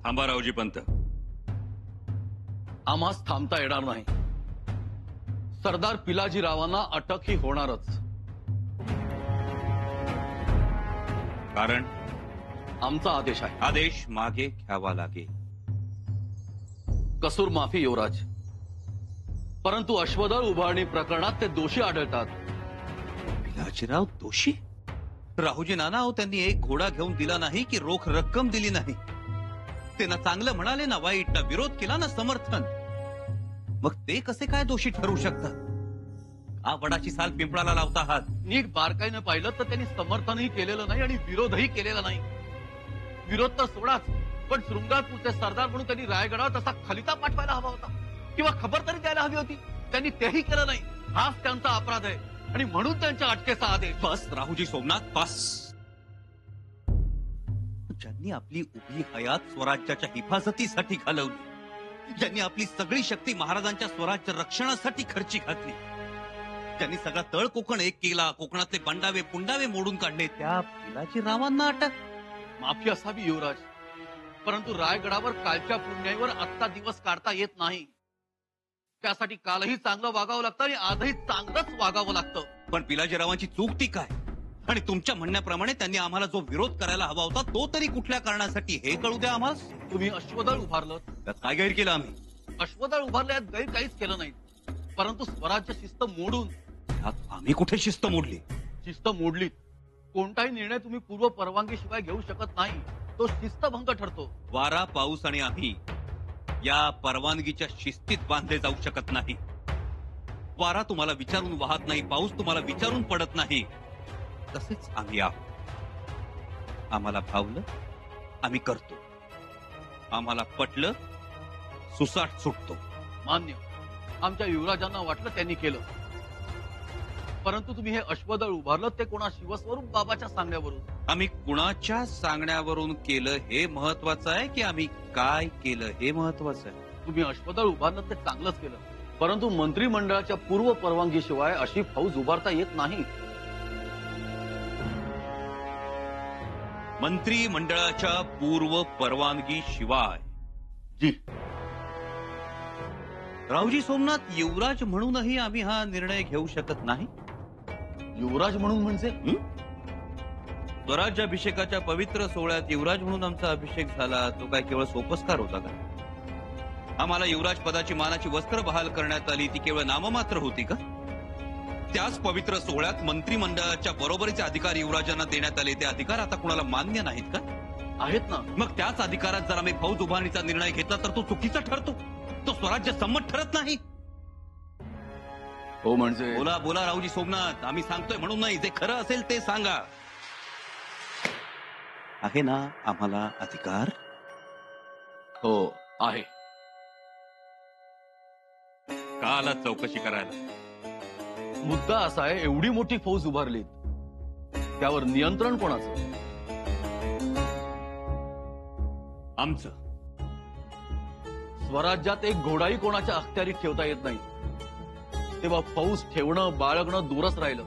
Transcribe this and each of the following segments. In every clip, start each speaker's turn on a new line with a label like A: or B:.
A: थांबा रावजी पंत.
B: आम्हास थांबता येणार नाही. सरदार पिलाजीरावांना अटक ही होणारच.
A: कारण
B: आमचा आदेश आहे.
A: आदेश मागे घ्यावा लागेल.
B: कसूर माफी युवराज, परंतु अश्वदळ उभारणी प्रकरणात ते दोषी आढळतात.
A: पिलाजीराव दोषी? राहुजी नाना हो, त्यांनी एक घोडा घेऊन दिला नाही की रोख रक्कम दिली नाही. ते ना चांगलं म्हणाले ना वाईट, ना विरोध केला ना समर्थन. मग ते कसे काय दोषी ठरू शकतात? हा वडाची साल पिंपळाला लावता आहात.
B: नीट बारकाईनं पाहिलं तर त्यांनी समर्थनही केलेलं नाही आणि विरोधही केलेला नाही. विरोध तर सोडाच, पण शृंगारपूरचे सरदार म्हणून त्यांनी रायगडावर तसा खलिता पाठवायला हवा होता किंवा खबर तरी द्यायला हवी होती. त्यांनी तेही केलं नाही. हाच त्यांचा अपराध आहे आणि म्हणून त्यांच्या अटकेचा आदेश.
A: बस राहुजी सोमनाथ, बस. ज्यांनी आपली उभी हयात स्वराज्याच्या हिफाजतीसाठी घालवली, ज्यांनी आपली सगळी शक्ती महाराजांच्या स्वराज्य रक्षणासाठी खर्ची घातली, ज्यांनी सगळा तळ कोकण एक केला, कोकणातले बंडावे पुंडावे मोडून काढले, त्या पिलाजीरावांना अटक?
B: माफी असावी युवराज, परंतु रायगडावर कालच्या पुण्याईवर आत्ता दिवस काढता येत नाही. त्यासाठी कालही चांगलं वागावं लागतं आणि आजही चांगलंच वागावं लागतं.
A: पण पिलाजीरावांची चूक ती काय? आणि तुमच्या म्हणण्याप्रमाणे त्यांनी आम्हाला जो विरोध करायला हवा होता तो तरी कुठल्या कारणासाठी हे कळू द्या आम्हाला.
B: तुम्ही अश्वदळ उभारलं,
A: त्यात काय गैर केलं आम्ही?
B: अश्वदळ उभारल्यात गैर काहीच केलं नाही, परंतु स्वराज्य शिस्त मोडून.
A: त्यात आम्ही कुठे शिस्त मोडली?
B: शिस्त मोडलीत. कोणताही निर्णय तुम्ही पूर्व परवानगीशिवाय घेऊ शकत नाही, तो शिस्तभंग ठरतो.
A: वारा, पाऊस आणि आम्ही या परवानगीच्या शिस्तीत बांधले जाऊ शकत नाही. वारा तुम्हाला विचारून वाहत नाही, पाऊस तुम्हाला विचारून पडत नाही. तसेच आम्ही आहोत. आम्हाला भावलं आम्ही करतो, आम्हाला पटलं सुसाट सुटतो.
B: मान्य, आमच्या युवराजांना वाटलं त्यांनी केलं, परंतु तुम्ही हे अश्वदळ उभारलं ते कोणा शिवस्वरूप बाबाच्या सांगण्यावरून?
A: आम्ही कुणाच्या सांगण्यावरून केलं हे महत्वाचं आहे की आम्ही काय केलं हे महत्वाचं आहे?
B: तुम्ही अश्वदळ उभारलं ते चांगलंच केलं, परंतु मंत्रिमंडळाच्या पूर्व परवानगीशिवाय अशी फौज उभारता येत नाही.
A: मंत्रिमंडळाच्या पूर्व परवानगी शिवाय?
B: जी
A: रावजी सोमनाथ, युवराज म्हणूनही आम्ही हा निर्णय घेऊ शकत नाही.
B: युवराज म्हणून म्हणजे?
A: स्वराज्याभिषेकाच्या पवित्र सोहळ्यात युवराज म्हणून आमचा अभिषेक झाला, तो काय केवळ सोपस्कार होता का? आम्हाला युवराज पदाची मानाची वस्त्र बहाल करण्यात आली, ती केवळ नाममात्र होती का? त्याच पवित्र सोहळ्यात मंत्रिमंडळाच्या बरोबरीचे अधिकार युवराजांना देण्यात आले, ते अधिकार आता कुणाला मान्य नाहीत का?
B: आहेत ना.
A: मग त्याच अधिकारात जर आम्ही फौज उभारणीचा निर्णय घेतला तर तो चुकीचा ठरतो, तो स्वराज्य संमत ठरत नाही.
B: हो म्हणजे?
A: बोला बोला रावजी सोमनाथ, आम्ही सांगतोय म्हणून नाही, जे खरं असेल ते सांगा. आहे ना आम्हाला अधिकार?
B: हो आहे.
A: का आला चौकशी करायला?
B: मुद्दा असा आहे, एवढी मोठी फौज उभारली, त्यावर नियंत्रण कोणाचं?
A: आमचं.
B: स्वराज्यात एक घोडाही कोणाच्या अखत्यारीत ठेवता येत नाही, तेव्हा फौज ठेवणं बाळगणं दूरच राहिलं.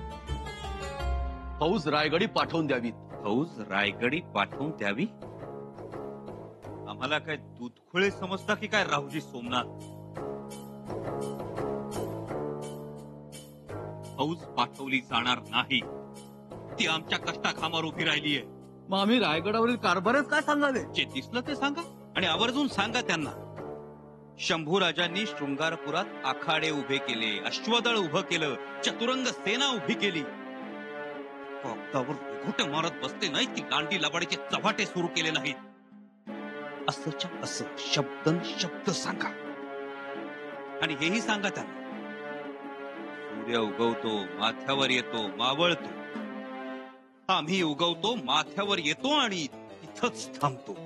B: फौज रायगडी पाठवून द्यावी.
A: फौज रायगडी पाठवून द्यावी? आम्हाला काय दूधखोळे समजता की काय रावजी सोमनाथ? फौज पाठवली जाणार नाही, ती आमच्या कष्टाखामावर उभी राहिली आहे.
B: मग आम्ही रायगडावरील कारभारच काय सांगावे?
A: जे दिसलं ते सांगा आणि आवर्जून सांगा त्यांना. शंभूराजांनी शृंगारपुरात आखाडे उभे केले, अश्वदळ उभं केलं, चतुरंग सेना उभी केली. कागदावर घोटे मारत बसले नाहीत, ती दांडी लबाडीचे चव्हाटे सुरू केले नाहीत. असंच्या असं शब्दन शब्द सांगा आणि हेही सांगा त्यांना, सूर्य उगवतो, माथ्यावर येतो, मावळतो. आम्ही उगवतो, माथ्यावर येतो आणि इथंच थांबतो,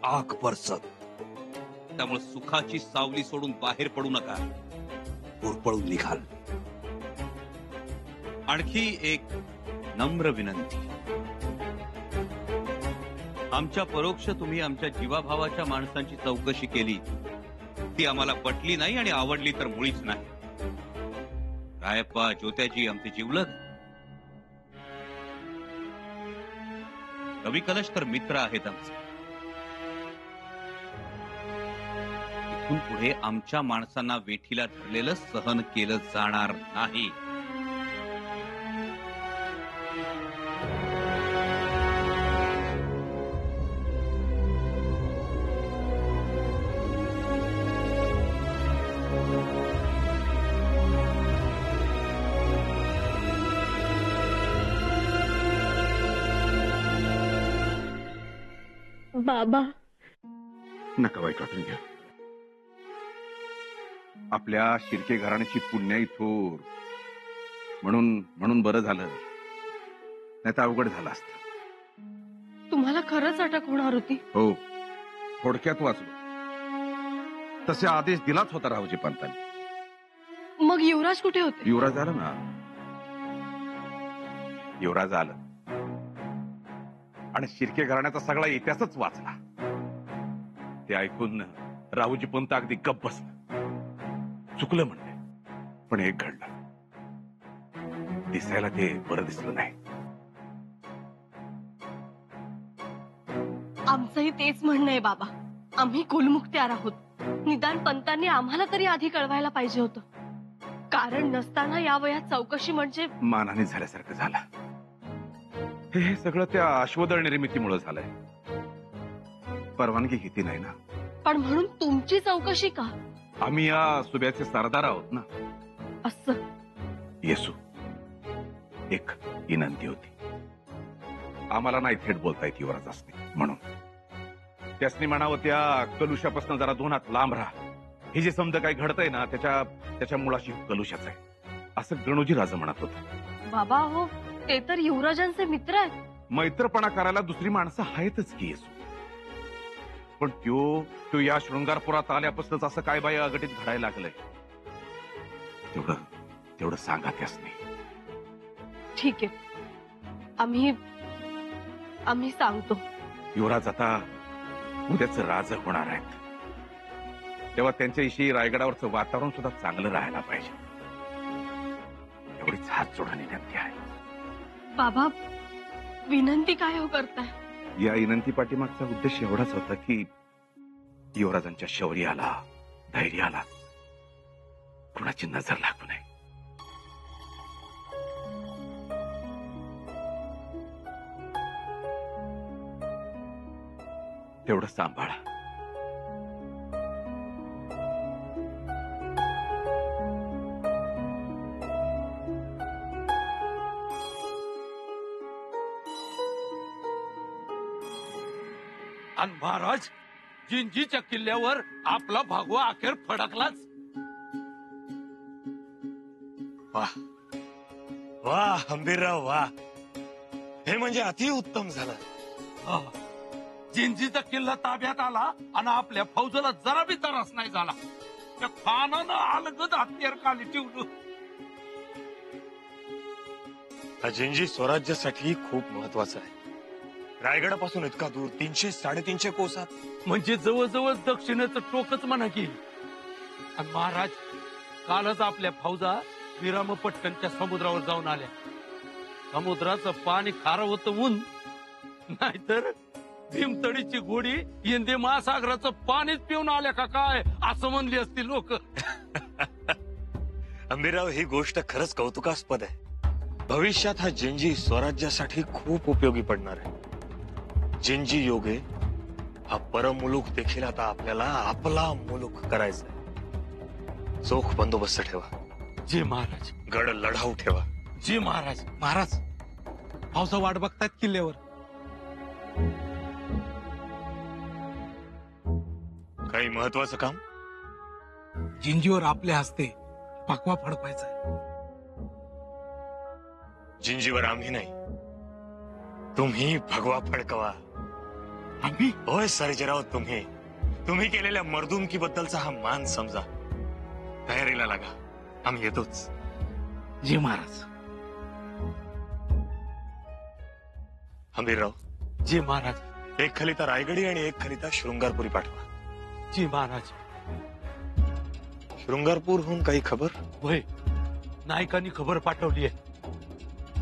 A: आग बरसत. त्यामुळे सुखाची सावली सोडून बाहेर पडू नका, होरपळून निघाल. आणखी एक नम्र विनंती, आमच्या परोक्ष तुम्ही आमच्या जीवाभावाच्या माणसांची चौकशी केली, ती आम्हाला पटली नाही आणि आवडली तर मुळीच नाही. रायप्पा, ज्योत्याजी आमचे जिवलग, रवी कलश तर मित्र आहेत आमचे. इथून पुढे आमच्या माणसांना वेठीला धरलेलं सहन केलं जाणार नाही.
C: बाबा,
D: नका वाईट वाटून घ्या. आपल्या शिर्के घराण्याची पुण्याई थोर म्हणून बरं झालं, नाही तर अवघड झालं असतं.
C: तुम्हाला खरंच अटक होणार होती?
D: हो, थोडक्यात वाचलो. तसे आदेश दिलाच होता रावजी पंतांनी.
C: मग युवराज कुठे होते?
D: युवराज आला ना, युवराज आलं आणि शिर्के घराण्याचा सगळा इतिहासच वाचला. ते ऐकून रावजी पंत अगदी गप्प बसला. चुकलं म्हणले, पण एक घडलं. दिसायला ते बरं दिसलं नाही.
C: आमचंही तेच म्हणणं आहे बाबा. आम्ही कुलमुखत्यार आहोत. निदान पंतांनी आम्हाला तरी आधी कळवायला पाहिजे होतं. कारण नसताना या वयात चौकशी म्हणजे
D: मानाने झाल्यासारखं झालं. हे सगळं त्या अश्वदळ निर्मितीमुळे झालंय. परवानगी घेतली नाही ना.
C: पण म्हणून तुमची चौकशी का?
D: आम्ही या सुब्याचे सरदार आहोत ना.
C: असं
D: येसू, एक विनंती होती. आम्हाला नाही थेट बोलता येत युवराज असणे, म्हणून त्यासनी म्हणावं त्या कलुषापासून जरा 2 हात लांब राहा. हे जे समजा काही घडतंय ना त्याच्या मुळाशी कलुषाच आहे, असं गणोजी राजा म्हणत होतं.
C: बाबा हो, ते तर युवराजांचे मित्र आहेत.
D: मैत्रपणा करायला दुसरी माणसं आहेतच की येसू. पण तो या शृंगारपुरात आल्यापासूनच असं काय बाई अघटित घडायला लागलंय. तेवढं सांगा त्यासनी.
C: ठीक आहे, आम्ही सांगतो.
D: युवराज आता उद्याच राज होणार आहेत, तेव्हा त्यांच्याविषयी रायगडावरचं वातावरण सुद्धा चांगलं राहायला पाहिजे. एवढीच हात जोडून विनंती आहे.
C: बाबा, विनंती काय हो करताय?
D: या विनंती पाठीमागचा उद्देश एवढाच होता की युवराजांच्या शौर्याला, धैर्याला कुणाची नजर लागू नये. तेवढं सांभाळा.
A: आणि महाराज, जिंजीच्या किल्ल्यावर आपला भागवा अखेर फडकलाच.
E: वाह वाह हंबीरराव, वाह. हे म्हणजे अति उत्तम झालं.
A: जिंजीचा किल्ला ताब्यात आला आणि आपल्या फौजेला जरा बी त्रास नाही झाला. त्या खानानं अलगद हत्यार खाली ठेवलं.
E: जिंजी स्वराज्यासाठी खूप महत्वाचं आहे. रायगडापासून इतका दूर, 300-350 कोसात,
A: म्हणजे जवळजवळ दक्षिणेचं टोकच म्हणा की. आणि महाराज, कालच आपल्या फौजा विरामपट्टणच्या समुद्रावर जाऊन आल्या. समुद्राचं पाणी खारं होतं ऊन, नाहीतर भीमतडीची घोडी हिंदी महासागराचं पाणीच पिऊन आल्या का काय, असं म्हणली असतील लोक.
E: हंबीरराव, ही गोष्ट खरंच कौतुकास्पद आहे. भविष्यात हा जिंजी स्वराज्यासाठी खूप उपयोगी पडणार आहे. जिंजी योगे हा परमुलुक देखील आता आपल्याला आपला मुलुक करायचा आहे. चोख बंदोबस्त ठेवा.
A: जी महाराज.
E: गड लढाऊ ठेवा.
A: जी महाराज. महाराज, पावसा वाट बघतायत किल्ल्यावर.
E: काही महत्वाचं काम?
F: जिंजीवर आपल्या हस्ते पाकवा फडकवायचा आहे.
E: जिंजीवर आम्ही नाही, तुम्ही भगवा फडकवा.
F: आम्ही?
E: होय सर्जेराव, तुम्ही केलेल्या मर्दुमकी बद्दलचा हा मान समजा. तयारीला लागा, आम्ही येतोच.
F: जी महाराज.
E: हंबीरराव.
A: जी महाराज.
E: एक खलिता रायगडी आणि एक खलिता शृंगारपुरी पाठवा.
A: जी महाराज.
E: शृंगारपूरहून काही खबर?
A: होय, नायकांनी खबर पाठवली आहे.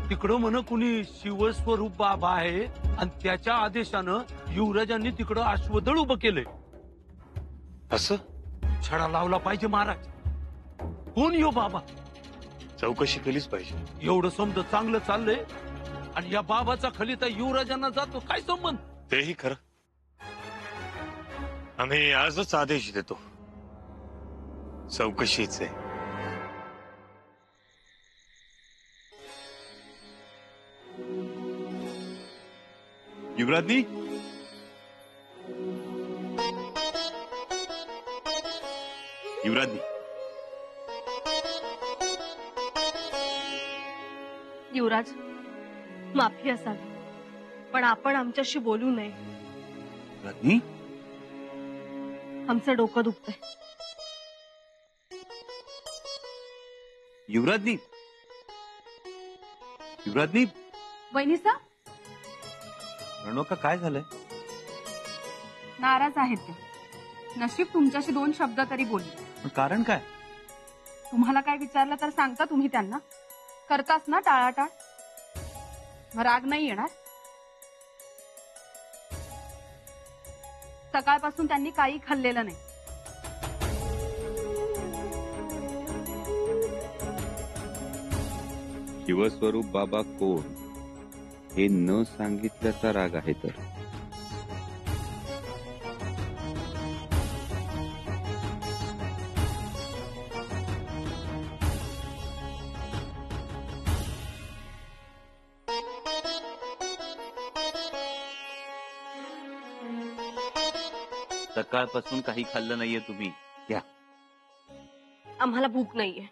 A: तिकडं म्हण कुणी शिवस्वरूप बाबा आहे आणि त्याच्या आदेशानं युवराजांनी तिकडं अश्वदळ उभं केलंय.
E: असं?
F: छडा लावला पाहिजे महाराज. कोण यो बाबा?
E: चौकशी केलीच पाहिजे.
F: एवढं समज चांगलं चाललंय आणि या बाबाचा खलिता युवराजांना जातो, काय संबंध?
E: तेही खरं. आम्ही आजच आदेश देतो चौकशीचे.
A: युवराजनी, युवराजनी,
C: युवराज, माफी असावी, पण आपण आमच्याशी बोलू नये.
A: युवराजनी,
C: आमचं डोकं दुखतंय.
A: युवराजनी, युवराजनी.
G: वहिनीसा
A: रणोका, काय झालंय?
G: नाराज आहेत ते. नशीब तुमच्याशी 2 शब्द तरी बोलले.
A: पण कारण काय?
G: तुम्हाला काय विचारलं तर सांगता तुम्ही त्यांना. करताच ना टाळाटाळ. मग राग नाही येणार? सकाळपासून त्यांनी काही खाल्लेलं नाही.
H: शिवस्वरूप बाबा कोण हे न सांगितल्याचा राग आहे तर.
A: सकाळपासून काही खाल्लं नाहीये तुम्ही. घ्या.
C: आम्हाला भूक नाहीये.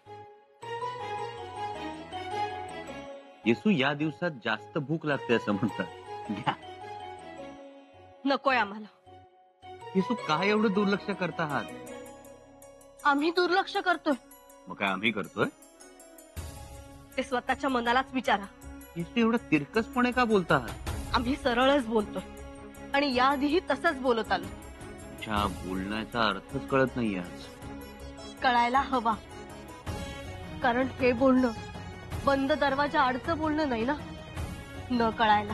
A: येसू, या दिवसात जास्त भूक लागते असं म्हणतात. घ्या.
C: नकोय आम्हाला.
A: येसू, काय एवढं दुर्लक्ष करत आहात?
C: आम्ही दुर्लक्ष करतोय?
A: मग काय आम्ही करतोय?
C: ते स्वतःच्या मनालाच विचारा.
A: येसू, एवढं तिरकसपणे का बोलत आहात?
C: आम्ही सरळच बोलतोय आणि याआधीही तसंच बोलत आलो.
A: तुमच्या बोलण्याचा अर्थच कळत नाही आज.
C: कळायला हवा, कारण हे बोलणं बंद दरवाजा आडचं बोलणं नाही ना. न कळायला.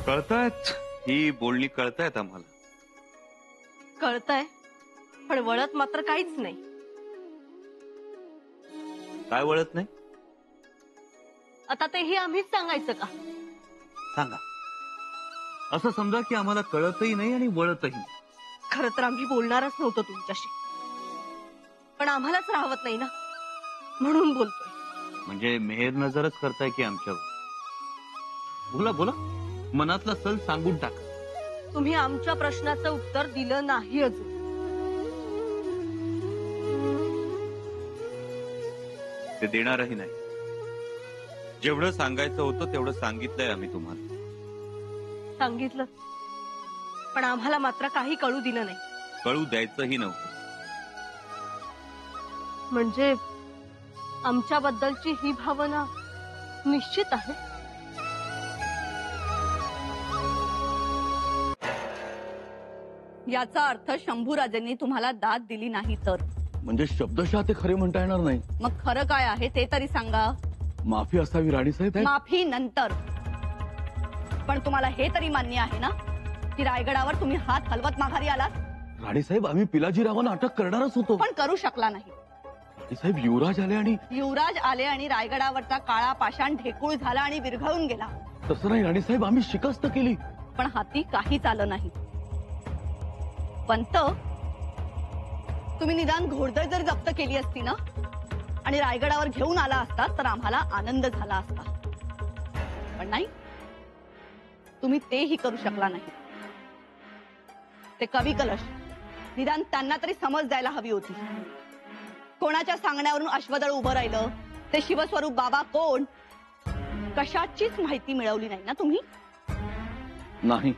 A: कळतायत, ही बोलणी कळतायत आम्हाला.
C: कळतंय, पण वळत मात्र काहीच नाही.
A: काय वळत नाही?
C: आता तेही आम्हीच सांगायचं का?
A: सांगा. असं समजा की आम्हाला कळतही नाही आणि वळतही नाही.
C: खरं तर आम्ही बोलणारच नव्हतो तुमच्याशी, पण आम्हालाच राहवत नाही ना, म्हणून बोलतोय.
A: म्हणजे मेहर नजरच करताय की आमच्यावर? बोला बोला, मनातला सल सांगून टाका.
C: तुम्ही आमच्या प्रश्नाचं उत्तर दिलं नाही अजून.
A: ते देणारही नाही. जेवढं सांगायचं होतं तेवढं सांगितलंय आम्ही तुम्हाला.
C: सांगितलं, पण आम्हाला मात्र काही कळू दिलं नाही.
A: कळू द्यायचंही नव्हतं.
C: म्हणजे आमच्याबद्दलची ही भावना निश्चित आहे.
I: याचा अर्थ शंभूराजेंनी तुम्हाला दाद दिली नाही तर?
B: म्हणजे शब्दशः ते खरे म्हणता येणार नाही.
I: मग खरं काय आहे ते तरी सांगा.
B: माफी असावी राणीसाहेब.
I: माफी नंतर, पण तुम्हाला हे तरी मान्य आहे ना की रायगडावर तुम्ही हात हलवत माघारी आलात?
B: राणीसाहेब, आम्ही पिलाजीरावांना अटक करणारच होतो,
I: पण करू शकला नाही.
B: राणीसाहेब, युवराज आले आणि
I: रायगडावरचा काळा पाषाण ढेकूळ झाला आणि विरघळून गेला.
B: तसं नाही राणीसाहेब, आम्ही शिकस्त केली,
I: पण हाती काहीच आलं नाही. पंत, तुम्ही निदान घोडदळ जर जप्त केली असती ना आणि रायगडावर घेऊन आला असता तर आम्हाला आनंद झाला असता. पण नाही, तुम्ही तेही करू शकला नाही. ते कवी कलश, निदान त्यांना तरी समज द्यायला हवी होती. कोणाच्या सांगण्यावरून अश्वदळ उभं राहिलं, ते शिवस्वरूप बाबा कोण, कशाचीच माहिती मिळवली नाही ना तुम्ही.
B: नाही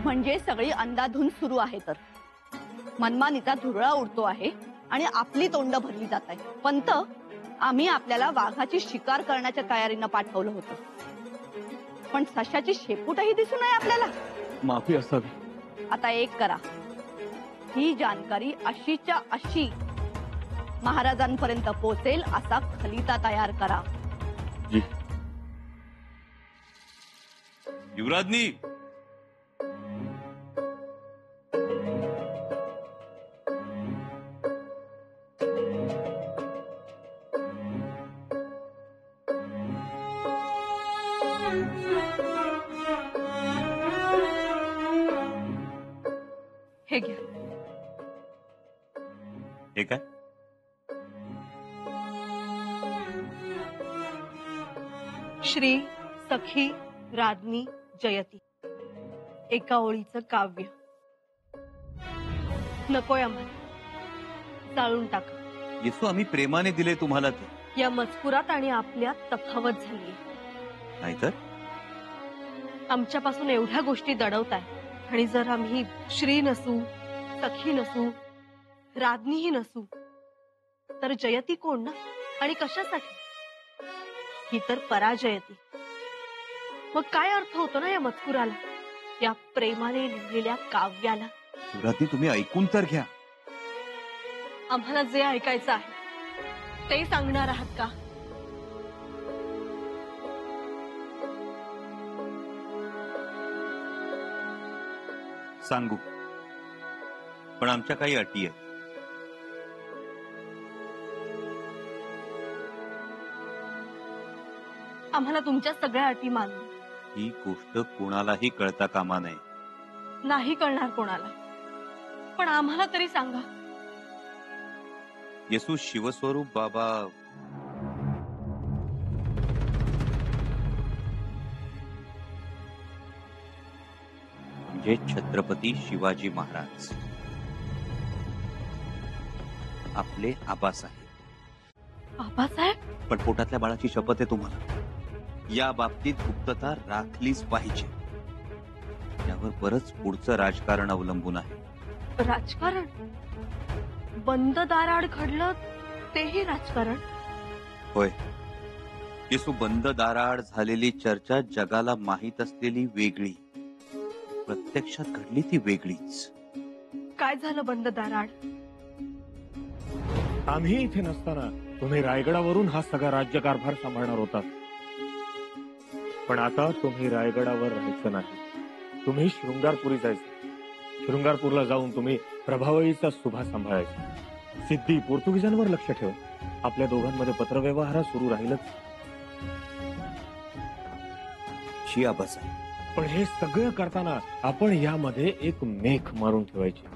I: म्हणजे सगळी अंधाधुंद सुरू आहे. तर मनमानीचा धुरळा उडतो आहे आणि आपली तोंड भरली जात आहे. पंत, आम्ही आपल्याला वाघाची शिकार करण्याच्या तयारीनं पाठवलं होतं, पण सशाची शेपूटही दिसू नये आपल्याला.
B: माफी असावी.
I: आता एक करा, ही जानकारी अशीच्या अशी महाराजांपर्यंत पोहोचेल असा खलिता तयार करा.
B: जी.
A: युवराजनी,
C: हे घ्या.
A: हे काय?
C: श्री सखी राधनी जयती, एका ओळीचं काव्य. नकोय आम्हाला, चाळून टाका.
A: येसू, आम्ही प्रेमाने दिले तुम्हाला ते.
C: या मजकुरात आणि आपल्यात तफावत झालीये.
A: नाहीतर
C: आमच्यापासून एवढ्या गोष्टी दडवताय, आणि जर आम्ही श्री नसू, सखी नसू, राधनीही नसू, तर जयती कोण ना, आणि कशासाठी? ही तर पराजयती. मग काय अर्थ होतो ना या मजकुराला, या प्रेमाने लिहिलेल्या काव्याला?
A: युवराजनी, तुम्ही ऐकून तर घ्या.
C: आम्हाला जे ऐकायचं आहे ते सांगणार आहात का?
A: सांगू, पण आमच्या काही अटी आहेत.
C: आम्हाला तुमच्या सगळ्या अटी मानू.
A: ही गोष्ट कोणालाही कळता कामा नये.
C: नाही कळणार कोणाला, पण आम्हाला तरी सांगा.
A: येसू, शिवस्वरूप बाबा म्हणजे छत्रपती शिवाजी महाराज आपले आबासाहेब.
C: आबासाहेब?
A: पण पोटातल्या बाळाची शपथ आहे तुम्हाला, या बाबतीत गुप्तता राखलीच पाहिजे. यावर बरंच पुढचं राजकारण अवलंबून आहे.
C: राजकारण? बंद दाराआड घडलं तेही राजकारण?
A: होय येसू, बंद दाराआड झालेली चर्चा जगाला माहीत असलेली वेगळी, प्रत्यक्षात घडली ती वेगळीच.
C: काय झालं बंद दाराआड?
E: आम्ही इथे नसताना तुम्ही रायगडावरून हा सगळा राज्यकारभार सांभाळणार होतात. पण आता तुम्ही रायगडावर राहायचं नाही, तुम्ही शृंगारपुरी जायचं. शृंगारपूरला जाऊन तुम्ही प्रभावळीचा सुभा सांभाळायचा. सिद्धी, पोर्तुगीजांवर लक्ष ठेव. आपल्या दोघांमध्ये पत्रव्यवहार सुरू राहीलच.
A: शी आबासाहेब,
E: पण हे सगळं करताना आपण यामध्ये एक मेख मारून ठेवायची,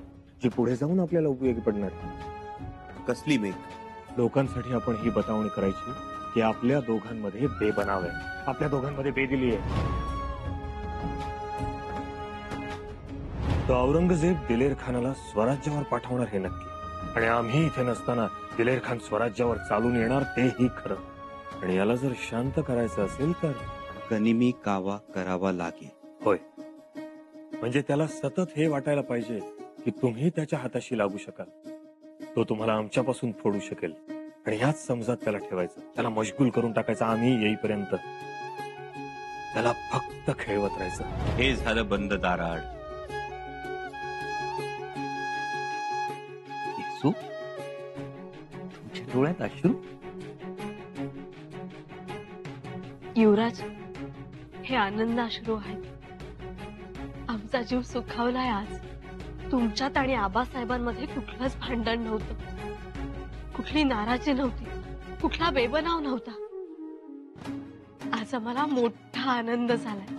E: जी पुढे जाऊन आपल्याला उपयोगी पडणार.
A: कसली मेघ?
E: लोकांसाठी आपण ही बतावणी करायची की आपल्या दोघांमध्ये बेबनाव आहे, आपल्या दोघांमध्ये बेदिली आहे. तो औरंगजेब दिलेर खानाला स्वराज्यावर पाठवणार हे नक्की, आणि आम्ही इथे नसताना दिलेर खान स्वराज्यावर चालून येणार तेही खरं. आणि याला जर शांत करायचं असेल तर
A: गनिमी कावा करावा लागेल.
E: होय, म्हणजे त्याला सतत हे वाटायला पाहिजे की तुम्ही त्याच्या हाताशी लागू शकाल, तो तुम्हाला आमच्यापासून फोडू शकेल. आणि ह्याच समजात त्याला ठेवायचं, त्याला मशगूल करून टाकायचं आम्ही येईपर्यंत. त्याला फक्त खेळवत राहायचं.
A: हे झालं बंद दाराआड. येसू, तुमच्या डोळ्यात अश्रू?
C: युवराज, हे आनंद अश्रू आहेत. आमचा जीव सुखावलाय आज. तुमच्यात आणि आबासाहेबांमध्ये कुठलंच भांडण नव्हतं, कुठली नाराजी नव्हती, कुठला बेबनाव नव्हता. आज आम्हाला मोठा आनंद झालाय.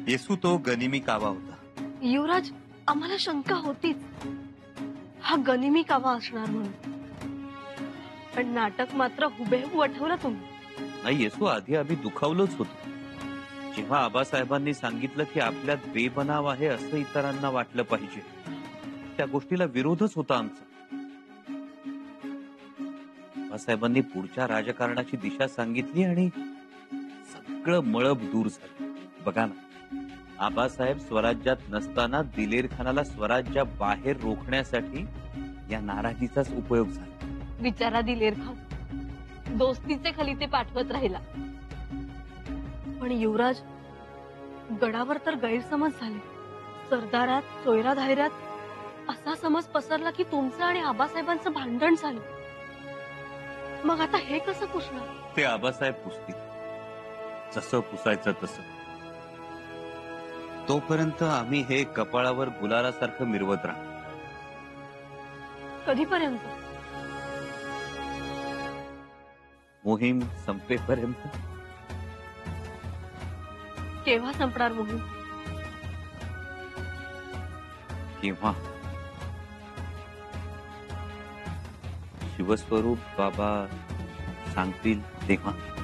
A: येसू, तो गनिमी कावा होता.
C: युवराज, आम्हाला शंका होतीच हा गनिमी कावा असणार म्हणून, पण नाटक मात्र हुबेहूब आठवलं तुम्ही.
A: नाही येसू, आधी आम्ही दुखावलोच होतो. जेव्हा आबासाहेबांनी सांगितलं की आपल्यात बेबनाव आहे असं इतरांना वाटलं पाहिजे, त्या गोष्टीला विरोधच होता आमचा. आबासाहेबांनी पुढच्या राजकारणाची दिशा सांगितली आणि सगळं मळब दूर झालं. बघा ना, आबासाहेब स्वराज्यात नसताना दिलेर खानाला स्वराज्या बाहेर रोखण्यासाठी या नाराजीचाच उपयोग झाला.
C: विचारा दिलेर खान, दोस्तीचे खलिते पाठवत राहिला. पण युवराज, गडावर तर गैरसमज झाले. सरदारात, सोयरा धायऱ्यात असा समज पसरला की तुमचं आणि आबासाहेबांचं भांडण झालं. मग आता हे कसं पुसणार?
A: ते आबासाहेब पुसतील.
B: जसं पुसायचं तसं.
A: तोपर्यंत आम्ही हे कपाळावर गुलालासारखं मिरवत राहू.
C: कधीपर्यंत?
A: मोहीम संपेपर्यंत.
C: केव्हा संपणार मोहीम?
A: केव्हा शिवस्वरूप बाबा सांगतील तेव्हा.